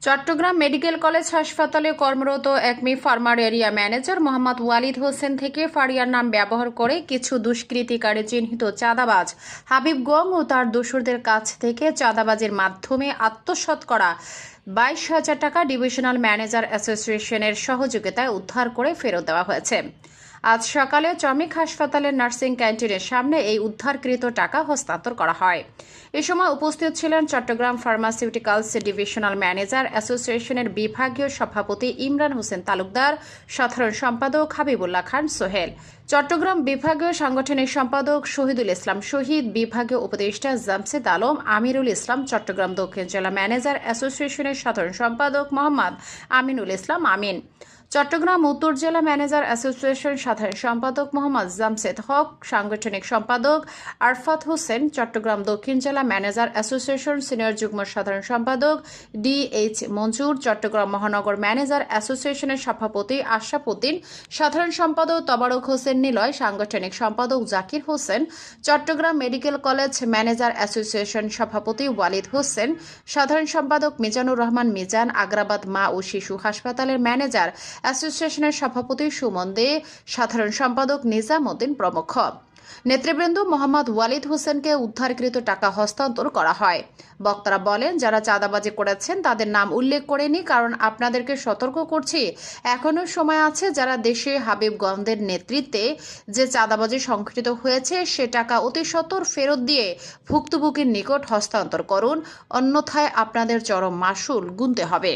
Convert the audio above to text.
Chittagong medical college হাসপাতালে কর্মরত Acme farmer area manager Mohammad Walid Hossain থেকে ফারিয়ার নাম ব্যবহার করে কিছু দুষ্কৃতিকারী চিহ্নিত চাঁদাবাজ হাবিব গং ও তার দোসরদের কাছ থেকে চাঁদাবাজির মাধ্যমে আত্মসাৎ করা 22,000 টাকা ডিভিশনাল ম্যানেজার অ্যাসোসিয়েশনের সহযোগিতায় উদ্ধার করে ফেরত দেওয়া হয়েছে। আজ সকালে চমিক হাসপাতালের নার্সিং ক্যান্টিনের সামনে এই উদ্ধারকৃত টাকা হস্তান্তর করা হয়। এ সময় উপস্থিত ছিলেন চট্টগ্রাম ফার্মাসিউটিক্যালস ডিভিশনাল ম্যানেজার অ্যাসোসিয়েশনের বিভাগীয় সভাপতি ইমরান হোসেন তালুকদার, সাধারণ সম্পাদক হাবিবুল্লাহ খান সোহেল, চট্টগ্রাম বিভাগীয় সাংগঠনিক সম্পাদক শহীদুল ইসলাম শহীদ, বিভাগীয় উপদেষ্টা জামশেদ আলম, আমিরুল ইসলাম, চট্টগ্রাম দক্ষিণ জেলা ম্যানেজার অ্যাসোসিয়েশনের সাধারণ সম্পাদক মোহাম্মদ আমিনুল ইসলাম আমিন, চট্টগ্রাম উত্তর জেলা ম্যানেজার অ্যাসোসিয়েশন সাধারণ সম্পাদক মোহাম্মদ জামশেদ হক, সাংগঠনিক সম্পাদক আরফাত হোসেন, চট্টগ্রাম দক্ষিণ জেলা ম্যানেজার অ্যাসোসিয়েশন সিনিয়র যুগ্ম সাধারণ সম্পাদক DH মঞ্জুর, চট্টগ্রাম মহানগর ম্যানেজার অ্যাসোসিয়েশনের সভাপতি আশরাফ উদ্দিন, সাধারণ সম্পাদক তবারক হোসেন নিলয়, সাংগঠনিক সম্পাদক Zakir Hossain, Chittagong medical college manager association সভাপতি ওয়ালিদ হোসেন, সাধারণ সম্পাদক মিজানুর রহমান মিজান, আগ্রাবাদ মা ও শিশু হাসপাতালের ম্যানেজার অ্যাসোসিয়েশনের সভাপতি সুমন দে, সাধারণ সম্পাদক নিজাম উদ্দিন প্রমুখ নেতৃবৃন্দ মোহাম্মদ ওয়ালিদ হোসেনকে উদ্ধারকৃত টাকা হস্তান্তর করা হয়। বক্তারা বলেন, যারা চাঁদাবাজি করেছেন তাদের নাম উল্লেখ করেনি, কারণ আপনাদেরকে সতর্ক করছি, এখনো সময় আছে। যারা দেশে হাবিবগঞ্জের নেতৃত্বে যে চাঁদাবাজি সংঘটিত হয়েছে সে টাকা অতি সত্বর ফেরত দিয়ে ভুক্তভোগীর নিকট হস্তান্তর করুন, অন্যথায় আপনাদের চরম মাশুল গুনতে হবে।